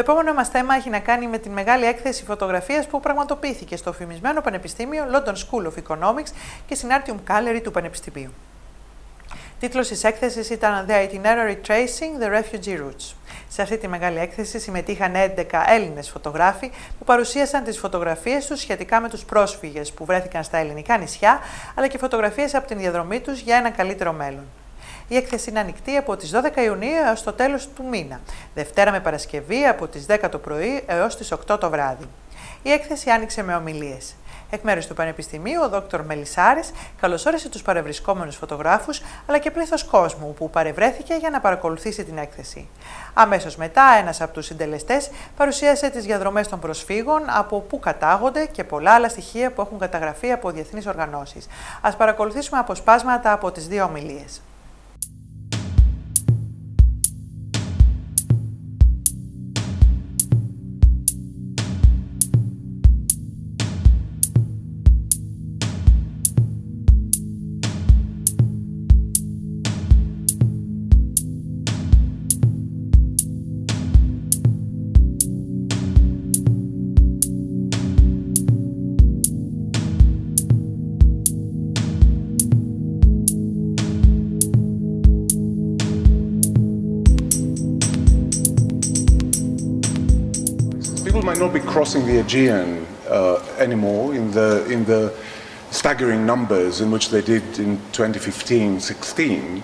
Το επόμενο μας θέμα έχει να κάνει με την μεγάλη έκθεση φωτογραφίας που πραγματοποιήθηκε στο φημισμένο Πανεπιστήμιο London School of Economics και στην Atrium Gallery του Πανεπιστημίου. Τίτλος της έκθεσης ήταν The Itinerary Tracing the Refugee Routes. Σε αυτή τη μεγάλη έκθεση συμμετείχαν 11 Έλληνες φωτογράφοι που παρουσίασαν τις φωτογραφίες τους σχετικά με τους πρόσφυγες που βρέθηκαν στα ελληνικά νησιά, αλλά και φωτογραφίες από την διαδρομή τους για ένα καλύτερο μέλλον. Η έκθεση είναι ανοιχτή από τις 12 Ιουνίου έως το τέλος του μήνα, Δευτέρα με Παρασκευή από τις 10 το πρωί έως τις 8 το βράδυ. Η έκθεση άνοιξε με ομιλίες. Εκ μέρους του Πανεπιστημίου, ο Δ. Μελισσάρης καλωσόρισε τους παρευρισκόμενους φωτογράφους, αλλά και πλήθος κόσμου που παρευρέθηκε για να παρακολουθήσει την έκθεση. Αμέσως μετά, ένας από τους συντελεστές παρουσίασε τις διαδρομές των προσφύγων, από πού κατάγονται και πολλά άλλα στοιχεία που έχουν καταγραφεί από διεθνείς οργανώσεις. Ας παρακολουθήσουμε αποσπάσματα από τις δύο ομιλίες. Might not be crossing the Aegean anymore in the staggering numbers in which they did in 2015-16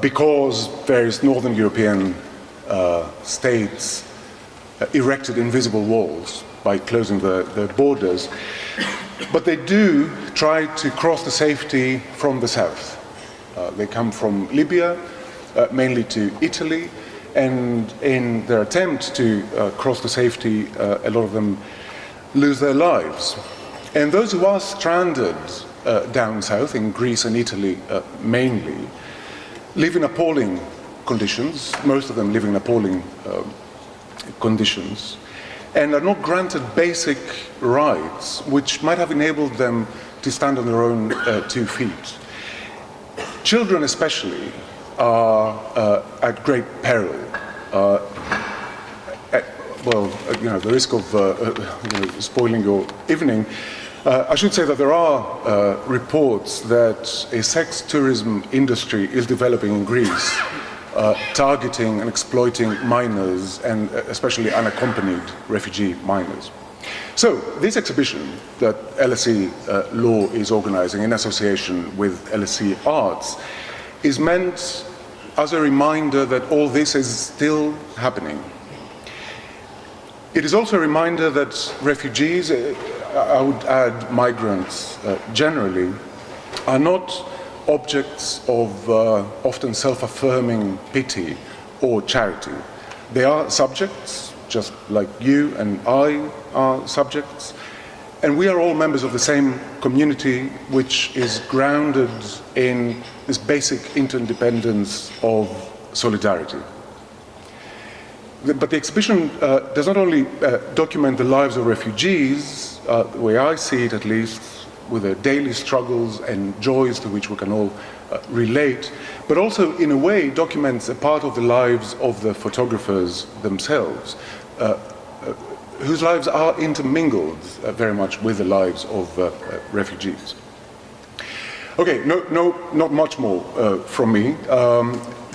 because various northern European states erected invisible walls by closing the borders. But they do try to cross the safety from the south. They come from Libya, mainly to Italy. And in their attempt to cross to safety, a lot of them lose their lives. And those who are stranded down south, in Greece and Italy mainly, live in appalling conditions, most of them live in appalling conditions, and are not granted basic rights which might have enabled them to stand on their own 2 feet. Children especially are at great peril. The risk of spoiling your evening, I should say that there are reports that a sex tourism industry is developing in Greece, targeting and exploiting minors and especially unaccompanied refugee minors. So, this exhibition that LSE Law is organizing in association with LSE Arts is meant as a reminder that all this is still happening. It is also a reminder that refugees, I would add migrants generally, are not objects of often self-affirming pity or charity. They are subjects, just like you and I are subjects, and we are all members of the same community, which is grounded in this basic interdependence of solidarity. But the exhibition does not only document the lives of refugees, the way I see it at least, with their daily struggles and joys to which we can all relate, but also in a way documents a part of the lives of the photographers themselves, whose lives are intermingled very much with the lives of refugees. Okay, not much more from me.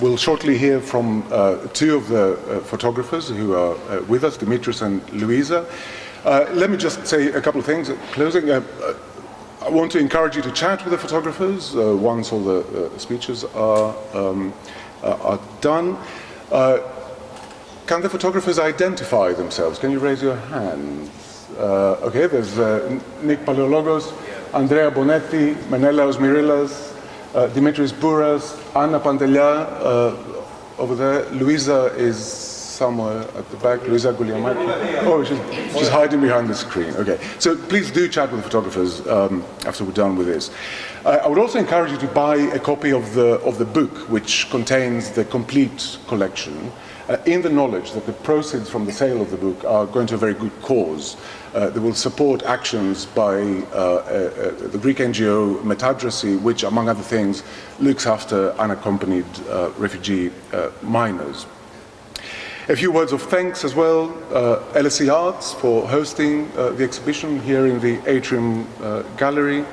We'll shortly hear from 2 of the photographers who are with us, Dimitrios and Louisa. Let me just say a couple of things at closing. I want to encourage you to chat with the photographers once all the speeches are done. Can the photographers identify themselves? Can you raise your hands? Okay, there's Nick Paleologos, Andrea Bonetti, Menelaos Mirillas, Dimitris Bouras, Anna Pantelia over there. Louisa is somewhere at the back. Louisa Guglielmaki. Oh, she's hiding behind the screen. Okay, so please do chat with the photographers after we're done with this. I would also encourage you to buy a copy of the book, which contains the complete collection, in the knowledge that the proceeds from the sale of the book are going to a very good cause. They will support actions by the Greek NGO Metadrasy, which, among other things, looks after unaccompanied refugee minors. A few words of thanks as well, LSE Arts for hosting the exhibition here in the Atrium Gallery.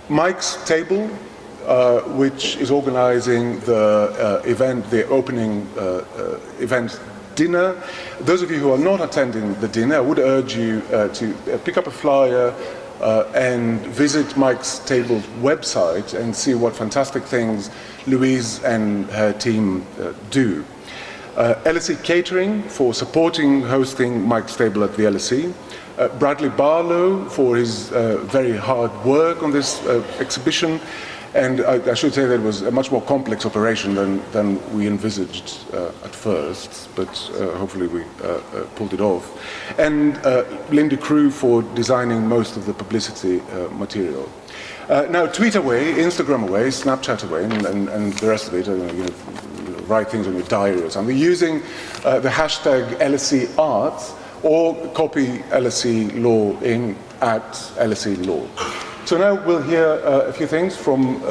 Mike's Table, which is organizing the event, the opening event dinner. Those of you who are not attending the dinner, I would urge you to pick up a flyer and visit Mike's Table's website and see what fantastic things Louise and her team do. LSE Catering for supporting hosting Mike's Table at the LSE. Bradley Barlow for his very hard work on this exhibition. And I should say that it was a much more complex operation than we envisaged at first, but hopefully we pulled it off. And Lindy Crew for designing most of the publicity material. Now, tweet away, Instagram away, Snapchat away, and the rest of it, write things on your diary or something, using the hashtag LSE Arts, or copy LSE Law in at LSE Law. So now we'll hear a few things from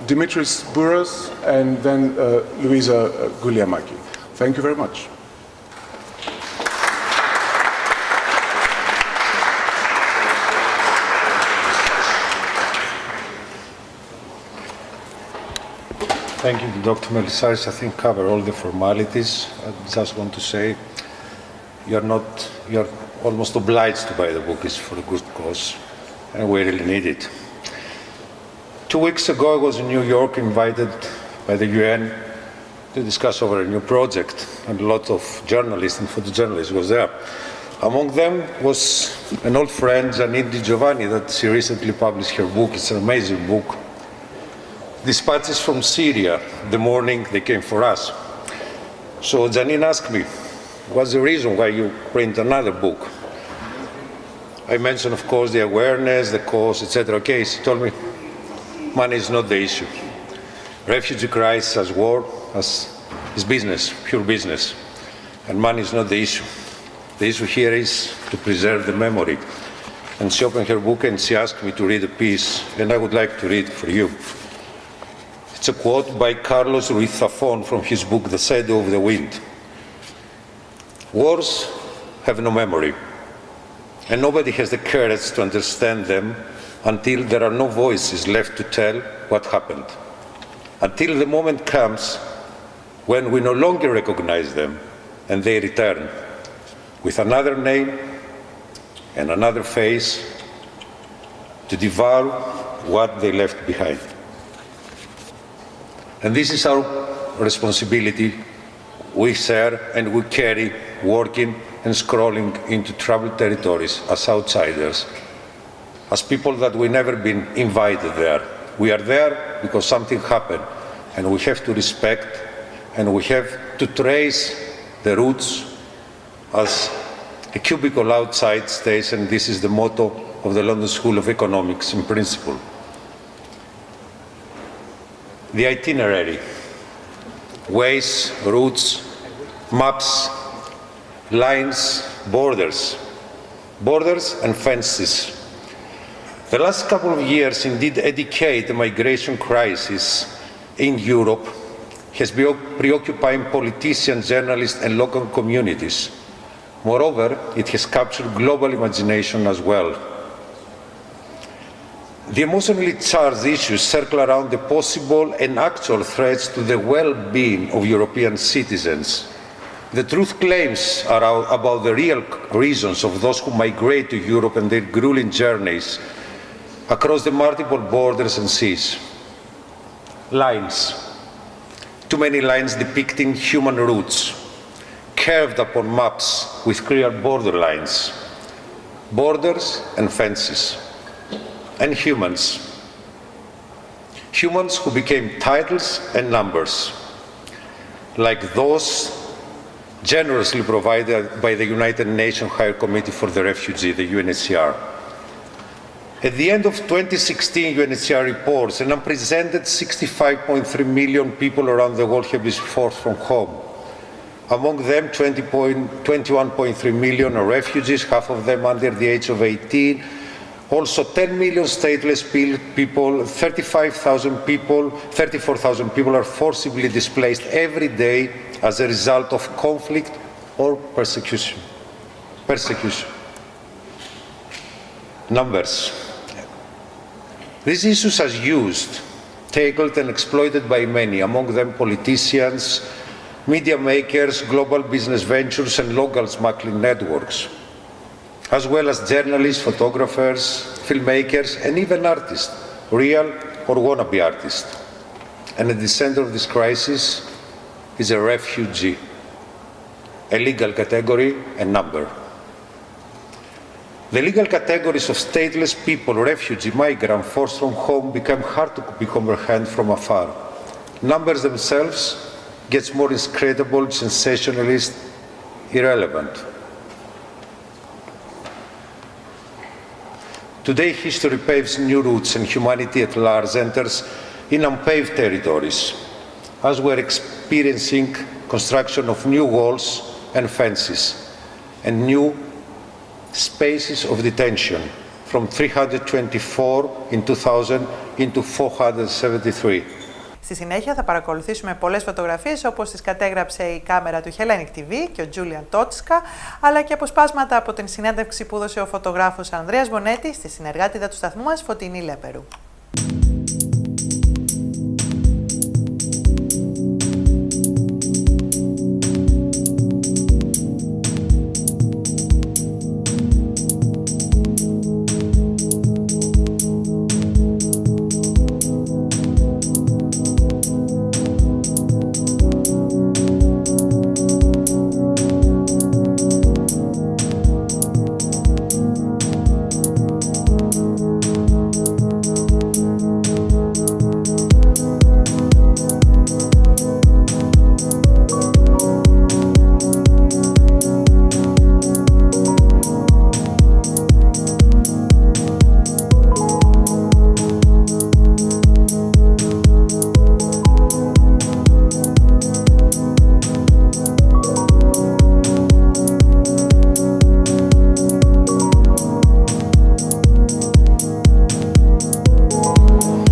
Dimitris Bouras and then Louisa Guliamaki. Thank you very much. Thank you, Dr. Melisaris. I think cover all the formalities. I just want to say you're almost obliged to buy the book. It's for a good cause, and we really need it. 2 weeks ago, I was in New York, invited by the UN to discuss over a new project, and a lot of journalists and photojournalists was there. Among them was an old friend, Janine Di Giovanni, that she recently published her book. It's an amazing book. Dispatches from Syria, the morning they came for us. So Janine asked me, what's the reason why you print another book? I mentioned, of course, the awareness, the cause, etc. Okay, she told me, money is not the issue. Refugee crisis as war is business, pure business. And money is not the issue. The issue here is to preserve the memory. And she opened her book and she asked me to read a piece, and I would like to read for you. It's a quote by Carlos Ruiz Zafón from his book, The Shadow of the Wind. Wars have no memory, and nobody has the courage to understand them until there are no voices left to tell what happened. Until the moment comes when we no longer recognize them and they return with another name and another face to devour what they left behind. And this is our responsibility we share and we carry, working and scrolling into troubled territories as outsiders, as people that we've never been invited there. We are there because something happened, and we have to respect, and we have to trace the roots as a cubicle outside stays, and this is the motto of the London School of Economics in principle. The itinerary, ways, routes, maps, lines, borders and fences. The last couple of years, indeed a decade, the migration crisis in Europe has been preoccupying politicians, journalists and local communities. Moreover, it has captured global imagination as well. The emotionally charged issues circle around the possible and actual threats to the well-being of European citizens. The truth claims are about the real reasons of those who migrate to Europe and their grueling journeys across the multiple borders and seas. Lines. Too many lines depicting human routes, carved upon maps with clear border lines, borders and fences. And humans. Humans who became titles and numbers, like those generously provided by the United Nations High Committee for the Refugee, the UNHCR. At the end of 2016 UNHCR reports, an unprecedented 65.3 million people around the world have been forced from home. Among them, 21.3 million are refugees, half of them under the age of 18, Also, 10 million stateless people, 34,000 people are forcibly displaced every day as a result of conflict or persecution. Numbers. These issues are used, tackled and exploited by many, among them politicians, media makers, global business ventures and local smuggling networks, as well as journalists, photographers, filmmakers, and even artists, real or wannabe artists. And at the center of this crisis is a refugee, a legal category and number. The legal categories of stateless people, refugee, migrant, forced from home become hard to be comprehended from afar. Numbers themselves gets more inscrutable, sensationalist, irrelevant. Today, history paves new routes and humanity at large enters in unpaved territories, as we're experiencing construction of new walls and fences and new spaces of detention from 324 in 2000 into 473. Στη συνέχεια θα παρακολουθήσουμε πολλές φωτογραφίες όπως τις κατέγραψε η κάμερα του Hellenic TV και ο Τζούλιαν Τότσκα, αλλά και αποσπάσματα από την συνέντευξη που έδωσε ο φωτογράφος Ανδρέας Μπονέτη στη συνεργάτηδα του σταθμού μας Φωτεινή Λέπερου.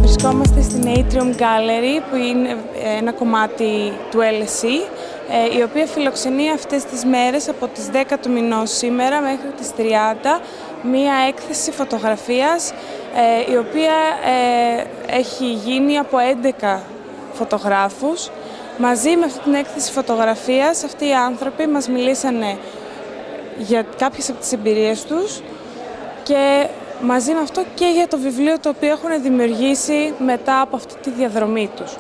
Βρισκόμαστε στην Atrium Gallery, που είναι ένα κομμάτι του LSE, η οποία φιλοξενεί αυτές τις μέρες από τις 10 του μηνός σήμερα μέχρι τις 30 μία έκθεση φωτογραφίας, η οποία έχει γίνει από 11 φωτογράφους. Μαζί με αυτή την έκθεση φωτογραφίας, αυτοί οι άνθρωποι μας μιλήσανε για κάποιες από τις εμπειρίες τους και μαζί με αυτό και για το βιβλίο το οποίο έχουν δημιουργήσει μετά από αυτή τη διαδρομή τους.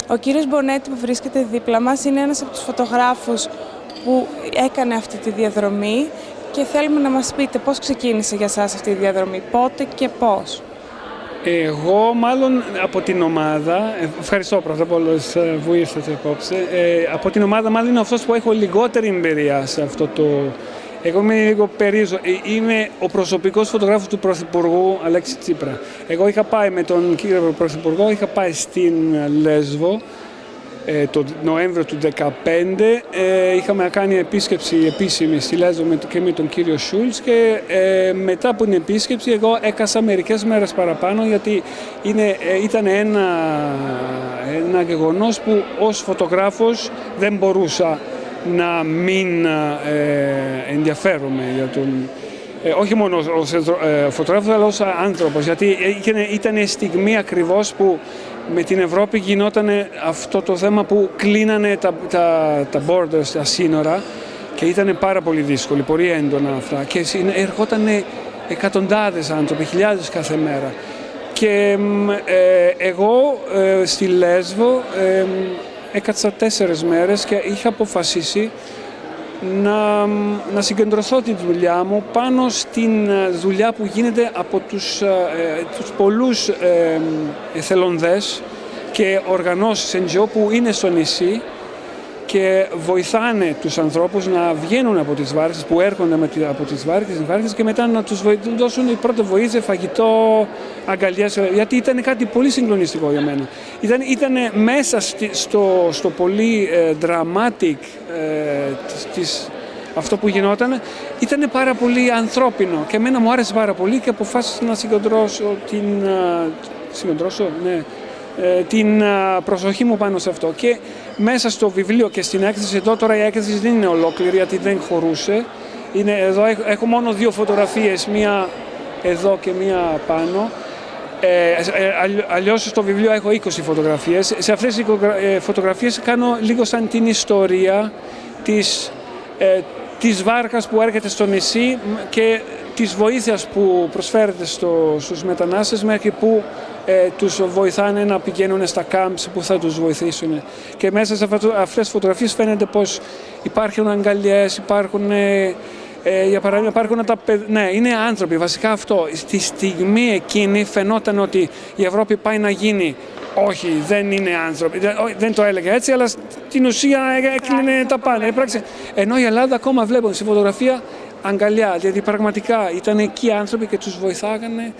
Ο κύριος Μπονέτη που βρίσκεται δίπλα μας είναι ένας από τους φωτογράφους που έκανε αυτή τη διαδρομή και θέλουμε να μας πείτε πώς ξεκίνησε για σας αυτή η διαδρομή, πότε και πώς. Εγώ μάλλον από την ομάδα, ευχαριστώ πρώτα απ' όλους που ήρθατε απόψε, από την ομάδα μάλλον είναι αυτός που έχω λιγότερη εμπειρία σε αυτό το... Εγώ είμαι λίγο περίεργο. Είμαι ο προσωπικός φωτογράφος του Πρωθυπουργού Αλέξη Τσίπρα. Εγώ είχα πάει με τον κύριο Πρωθυπουργό, είχα πάει στην Λέσβο το Νοέμβριο του 2015. Είχαμε κάνει επίσκεψη επίσημη στη Λέσβο και με τον κύριο Σούλτς και μετά από την επίσκεψη εγώ έκασα μερικές μέρες παραπάνω γιατί ήταν ένα γεγονός που ως φωτογράφος δεν μπορούσα να μην ενδιαφέρομαι για τον... όχι μόνο ως φωτογράφος, αλλά ως άνθρωπος, γιατί ήταν η στιγμή ακριβώς που με την Ευρώπη γινόταν αυτό το θέμα που κλείνανε τα borders, τα σύνορα και ήταν πάρα πολύ δύσκολο, πολύ έντονα αυτά και ερχόταν εκατοντάδες άνθρωποι, χιλιάδες κάθε μέρα. Και εγώ στη Λέσβο έκατσα 4 μέρες και είχα αποφασίσει να συγκεντρωθώ τη δουλειά μου πάνω στην δουλειά που γίνεται από τους πολλούς εθελονδές και οργανώσεις NGO που είναι στο νησί και βοηθάνε τους ανθρώπους να βγαίνουν από τις βάρκες, που έρχονται από τις βάρκες και μετά να τους δώσουν η πρώτη βοήθεια, φαγητό, αγκαλιές, γιατί ήταν κάτι πολύ συγκλονιστικό για μένα. Ήταν μέσα στο πολύ dramatic της αυτό που γινόταν. Ήταν πάρα πολύ ανθρώπινο και εμένα μου άρεσε πάρα πολύ και αποφάσισα να συγκεντρώσω την προσοχή μου πάνω σε αυτό. Και μέσα στο βιβλίο και στην έκθεση, εδώ τώρα η έκθεση δεν είναι ολόκληρη γιατί δεν χωρούσε. Εδώ έχω μόνο 2 φωτογραφίες, μία εδώ και μία πάνω. Αλλιώς στο βιβλίο έχω 20 φωτογραφίες. Σε αυτές τις φωτογραφίες κάνω λίγο σαν την ιστορία της βάρκας που έρχεται στο νησί και της βοήθειας που προσφέρεται στους μετανάστες μέχρι που τους βοηθάνε να πηγαίνουν στα camps που θα τους βοηθήσουν. Και μέσα σε αυτές τις φωτογραφίες φαίνεται πως υπάρχουν αγκαλιές, για παράδειγμα, υπάρχουν είναι άνθρωποι, βασικά αυτό. Στη στιγμή εκείνη φαινόταν ότι η Ευρώπη πάει να γίνει. Όχι, δεν είναι άνθρωποι. Δεν το έλεγα έτσι, αλλά στην ουσία έκλεινε τα πάντα. Ενώ η Ελλάδα ακόμα βλέπουν στη φωτογραφία αγκαλιά. Δηλαδή πραγματικά ήταν εκεί άνθρωποι και τους βοηθάγανε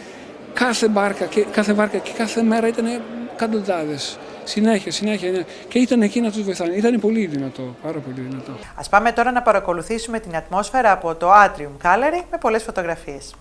κάθε βάρκα και κάθε μέρα ήταν εκατοντάδες. Συνέχεια. Και ήταν εκεί να τους βοηθάνε. Ήταν πολύ δυνατό, πάρα πολύ δυνατό. Ας πάμε τώρα να παρακολουθήσουμε την ατμόσφαιρα από το Atrium Gallery με πολλές φωτογραφίες.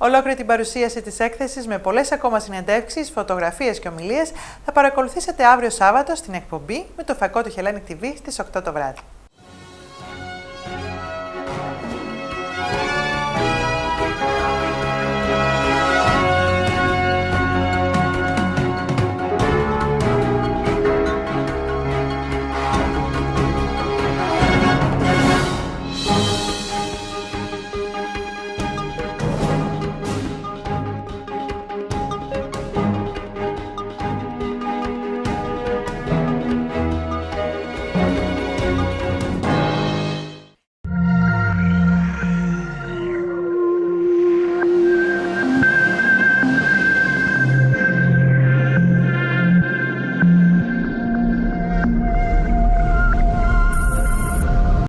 Ολόκληρη την παρουσίαση της έκθεσης με πολλές ακόμα συνεντεύξεις, φωτογραφίες και ομιλίες θα παρακολουθήσετε αύριο Σάββατο στην εκπομπή με το φακό του Hellenic TV στις 8 το βράδυ.